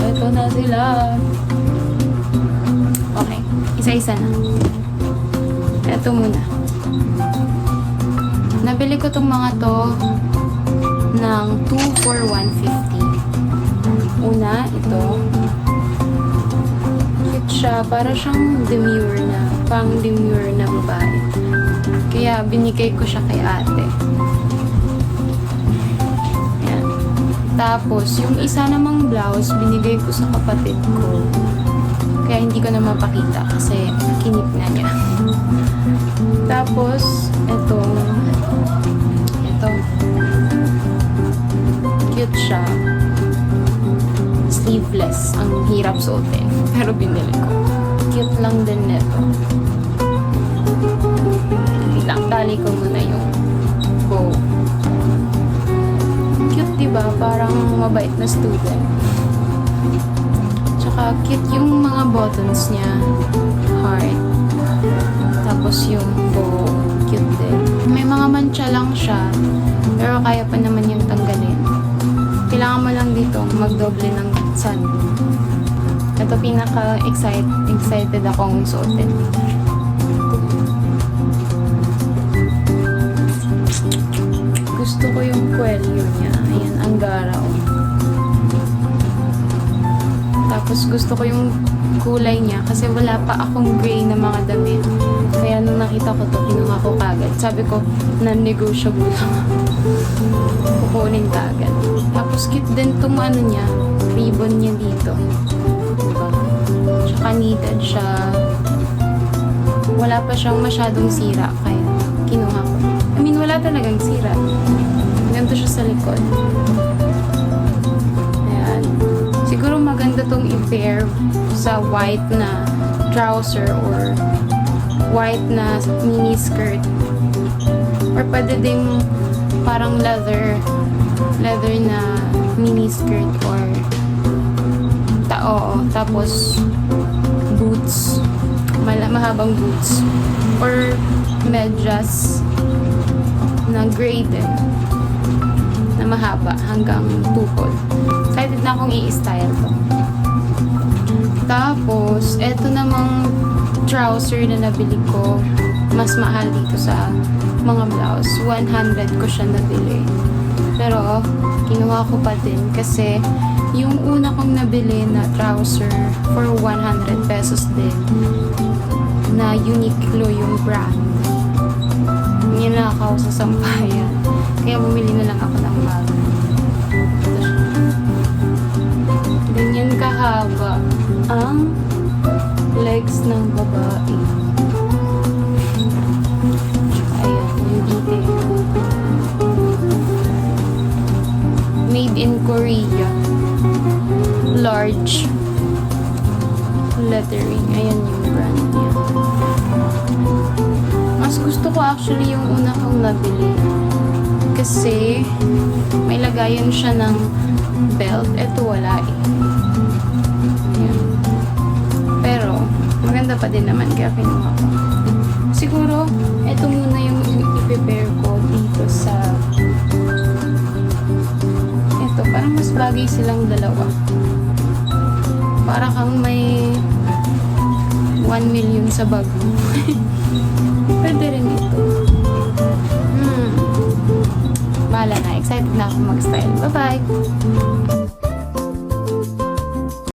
Ito na sila. Okay. Isa-isa na. Ito muna. Nabili ko tong mga to ng 2 for 150. Una, ito. Cute siya. Para siyang demure na. Pang demure na babae. Kaya binigay ko siya kay ate. Yan. Tapos, yung isa namang blouse, binigay ko sa kapatid ko. Kaya hindi ko na mapakita kasi kinip na niya. Tapos, ito. Cute siya. Sleeveless. Ang hirap suotin. Pero binili ko. Cute lang din nito. Tali ko muna yung bow. Cute, diba? Parang mabait na student. Tsaka cute yung mga buttons niya. Heart. Tapos yung bow. Cute din. May mga mancha lang siya. Pero kaya pa naman yung tanggalin. Kailangan mo lang dito magdoble ng sunblock. Ito pinaka-excited akong suotin. Gusto ko yung kwelyo niya. Ayan, ang garaw. Tapos gusto ko yung kulay niya kasi wala pa akong gray na mga damit. Kaya nung nakita ko to, kinuha ko kagad. Sabi ko, non-negotiable lang. Kukunin kagad. Tapos cute din itong ano niya, ribbon niya dito. Diba? Tsaka knitted siya. Wala pa siyang masyadong sira kaya kinuha ko. I mean, wala talagang sira. Ganito siya sa likod. Ayan. Siguro maganda tong i-pair sa white na trouser or white na mini skirt. Or pwede ding parang leather na mini skirt or tapos boots. Mahabang boots. Or medyas na gray din na mahaba hanggang tukod. Excited na akong i-style to. Tapos, eto namang trouser na nabili ko. Mas mahal dito sa mga blouse. 100 ko siya nabili. Pero, kinuha ko pa din kasi yung una kong nabili na trouser for 100 pesos din na Uniqlo yung brand. Ninakaw sa sampayan. Kaya bumili na lang ako ng bago. Ganyan kahaba ang legs ng babae. Ayan, yung detail. Made in Korea. Large lettering. Ayan yung brand niya. Mas gusto ko actually yung una kong nabili. Kasi may lagayan siya ng belt. Ito wala eh. Ayan. Pero maganda pa din naman kaya kinuha ko. Siguro, ito muna yung i-prepare ko dito sa ito. Parang mas bagay silang dalawa. Para kang may 1 million sa bag mo. Pwede rin ito. Bahala na. Excited na ako mag-style. Bye-bye!